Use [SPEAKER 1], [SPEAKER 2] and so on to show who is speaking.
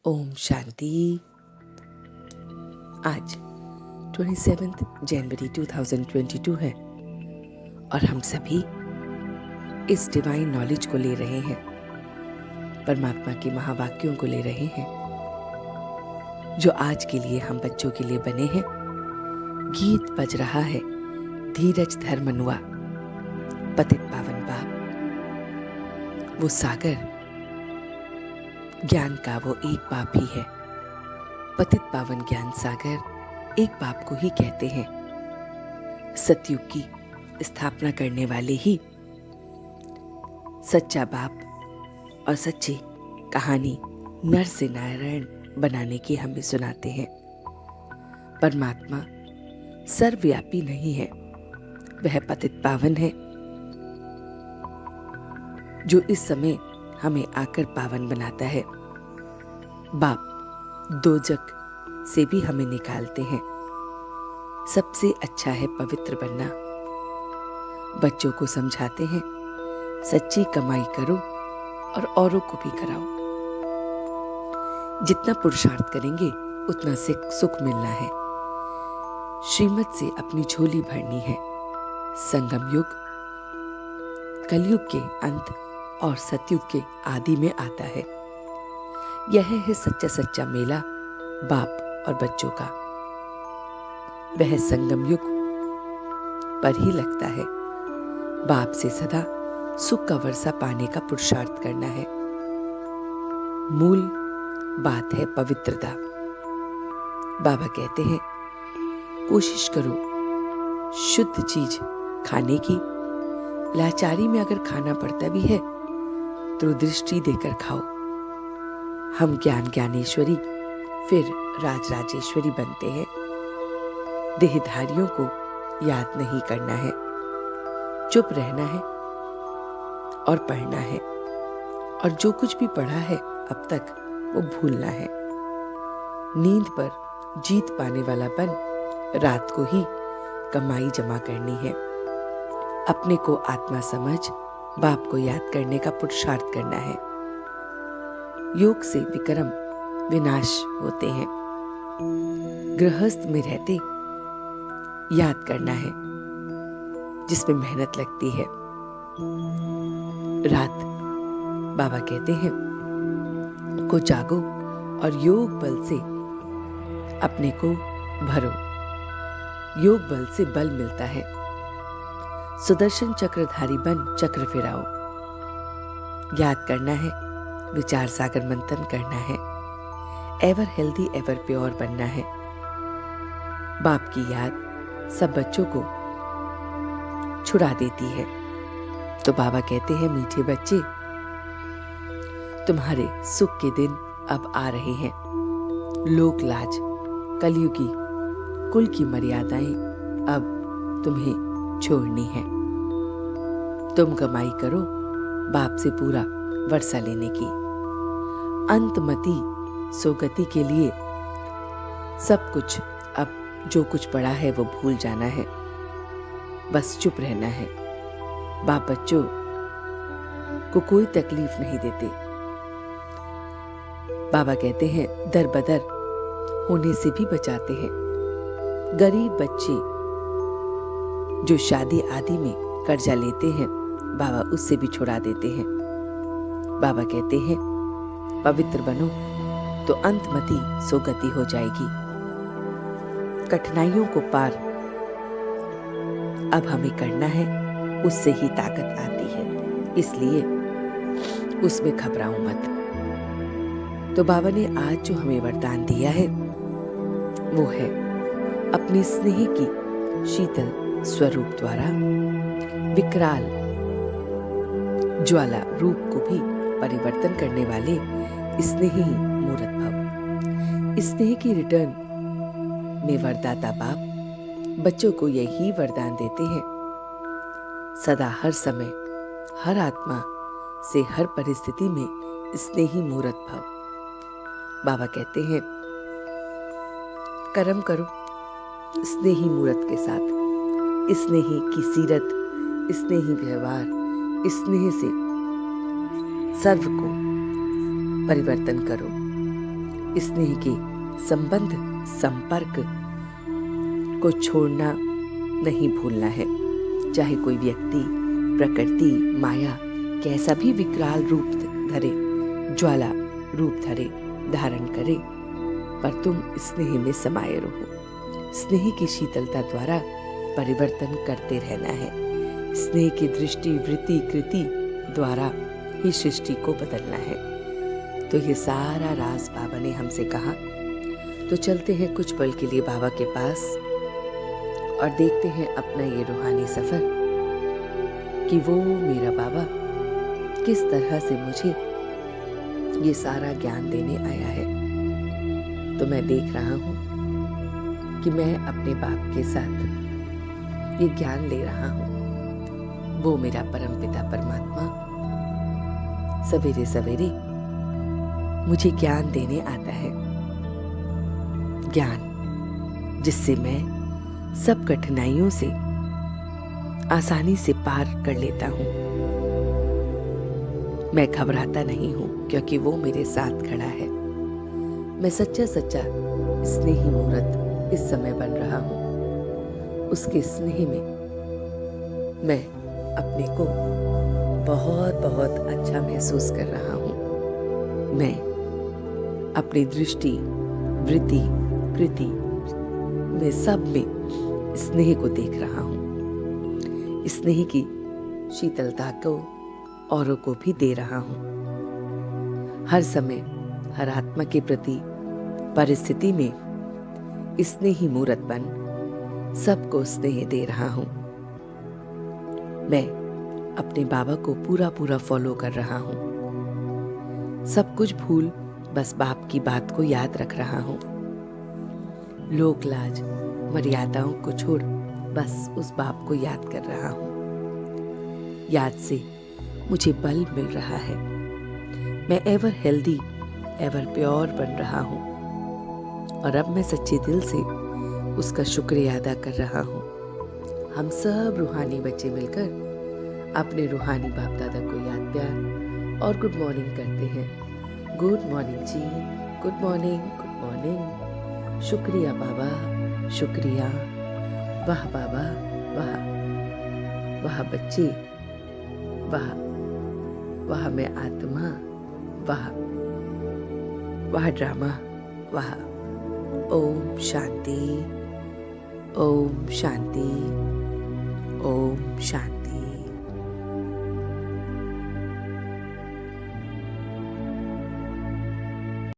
[SPEAKER 1] ओम शांति। आज 27 जनवरी 2022 है और हम सभी इस डिवाइन नॉलेज को ले रहे हैं, परमात्मा के महावाक्यों को ले रहे हैं जो आज के लिए हम बच्चों के लिए बने हैं। गीत बज रहा है धीरज धर्मनुआ, पतित पावन बाप, वो सागर ज्ञान का वो एक बाप ही है। पतित पावन ज्ञान सागर एक बाप को ही कहते हैं। सतयुग की स्थापना करने वाले ही सच्चा बाप और सच्ची कहानी नर से नारायण बनाने की हमें सुनाते हैं। परमात्मा सर्वव्यापी नहीं है, वह पतित पावन है जो इस समय हमें आकर पावन बनाता है। बाप दोजक से भी हमें निकालते हैं। सबसे अच्छा है पवित्र बनना। बच्चों को समझाते हैं सच्ची कमाई करो और औरों को भी कराओ। जितना पुरुषार्थ करेंगे उतना से सुख मिलना है। श्रीमत से अपनी झोली भरनी है। संगम युग कलयुग के अंत और सतयुग के आदि में आता है। यह है सच्चा सच्चा मेला बाप और बच्चों का। वह संगम युग पर ही लगता है। बाप से सदा सुख का वर्षा पाने का पुरुषार्थ करना है। मूल बात है पवित्रता। बाबा कहते हैं कोशिश करो शुद्ध चीज खाने की। लाचारी में अगर खाना पड़ता भी है तो दृष्टि देकर खाओ। हम ज्ञान ज्ञानेश्वरी फिर राज राजेश्वरी बनते हैं। देहधारियों को याद नहीं करना है, चुप रहना है और पढ़ना है, और जो कुछ भी पढ़ा है अब तक वो भूलना है। नींद पर जीत पाने वाला बन रात को ही कमाई जमा करनी है। अपने को आत्मा समझ बाप को याद करने का पुरुषार्थ करना है। योग से विक्रम विनाश होते हैं। गृहस्थ में रहते याद करना है जिसमें मेहनत लगती है। रात बाबा कहते हैं को जागो और योग बल से अपने को भरो। योग बल से बल मिलता है। सुदर्शन चक्रधारी बन चक्र फिराओ। याद करना है, विचार सागर मंथन करना है। एवर हेल्दी एवर प्योर बनना है। बाप की याद सब बच्चों को छुड़ा देती है। तो बाबा कहते हैं मीठे बच्चे, तुम्हारे सुख के दिन अब आ रहे हैं। लोक लाज कलयुगी कुल की मर्यादाएं अब तुम्हें छोड़नी है। तुम कमाई करो बाप से पूरा वर्षा लेने की। अंतमति सोगति के लिए सब कुछ अब जो कुछ पड़ा है वो भूल जाना है। बस चुप रहना है। बाप बच्चों को कोई तकलीफ नहीं देते। बाबा कहते हैं दर बदर होने से भी बचाते हैं। गरीब बच्चे जो शादी आदि में कर्जा लेते हैं बाबा उससे भी छुड़ा देते हैं। बाबा कहते हैं पवित्र बनो तो अंतमति सोगति हो जाएगी। कठिनाइयों को पार अब हमें करना है, उससे ही ताकत आती है, इसलिए उसमें घबराओ मत। तो बाबा ने आज जो हमें वरदान दिया है वो है अपने स्नेह की शीतल स्वरूप द्वारा विकराल ज्वाला रूप को भी परिवर्तन करने वाले स्नेही मूर्त भव। स्नेह की रिटर्न में वरदाता बाप बच्चों को यही वरदान देते हैं। सदा हर समय हर आत्मा से हर परिस्थिति में स्नेही मूर्त भव। बाबा कहते हैं कर्म करो स्नेही मूर्त के साथ। स्नेही की सीरत, स्नेही व्यवहार, स्नेह से सर्व को परिवर्तन करो। स्नेह के संबंध संपर्क को छोड़ना नहीं भूलना है। चाहे कोई व्यक्ति, प्रकृति, माया कैसा भी विकराल रूप धरे, ज्वाला रूप धरे, धारण करे, पर तुम स्नेह में समाये रहो। स्नेह की शीतलता द्वारा परिवर्तन करते रहना है। स्नेह की दृष्टि, वृत्ति, कृति द्वारा ही सृष्टि को बदलना है। तो ये सारा राज बाबा ने हमसे कहा। तो चलते हैं कुछ पल के लिए बाबा के पास और देखते हैं अपना ये रूहानी सफर कि वो मेरा बाबा किस तरह से मुझे ये सारा ज्ञान देने आया है। तो मैं देख रहा हूँ कि मैं अपने बाप के साथ ये ज्ञान ले रहा हूँ। वो मेरा परमपिता परमात्मा सवेरे सवेरे मुझे ज्ञान देने आता है। ज्ञान जिससे मैं सब कठिनाइयों से आसानी से पार कर लेता हूँ। मैं घबराता नहीं हूँ क्योंकि वो मेरे साथ खड़ा है। मैं सच्चा सच्चा स्नेही मूर्त इस समय बन रहा हूँ। उसके स्नेह में मैं अपने को बहुत बहुत अच्छा महसूस कर रहा हूँ। मैं अपनी दृष्टि, वृत्ति, कृति में सब में स्नेह को देख रहा हूँ। स्नेह की शीतलता को औरों को भी दे रहा हूँ। हर समय, हर आत्मा के प्रति, परिस्थिति में स्नेही मूर्त बन सबको स्नेह दे रहा हूँ। मैं अपने बाबा को पूरा पूरा फॉलो कर रहा हूँ। सब कुछ भूल बस बाप की बात को याद रख रहा हूँ। लोक लाज, मर्यादाओं को छोड़ बस उस बाप को याद कर रहा हूँ। याद से मुझे बल मिल रहा है। मैं एवर हेल्दी, एवर प्योर बन रहा हूँ और अब मैं सच्चे दिल से उसका शुक्रिया अदा कर रहा हूँ। हम सब रूहानी बच्चे मिलकर अपने रूहानी बाप दादा को याद, प्यार और गुड मॉर्निंग करते हैं। गुड मॉर्निंग जी, गुड मॉर्निंग, गुड मॉर्निंग। शुक्रिया बाबा, शुक्रिया। वाह बाबा, वाह वाह बच्चे, वाह वाह मैं आत्मा, वाह वाह ड्रामा, वाह। ओम शांति, ओम शांति, ओम शांति।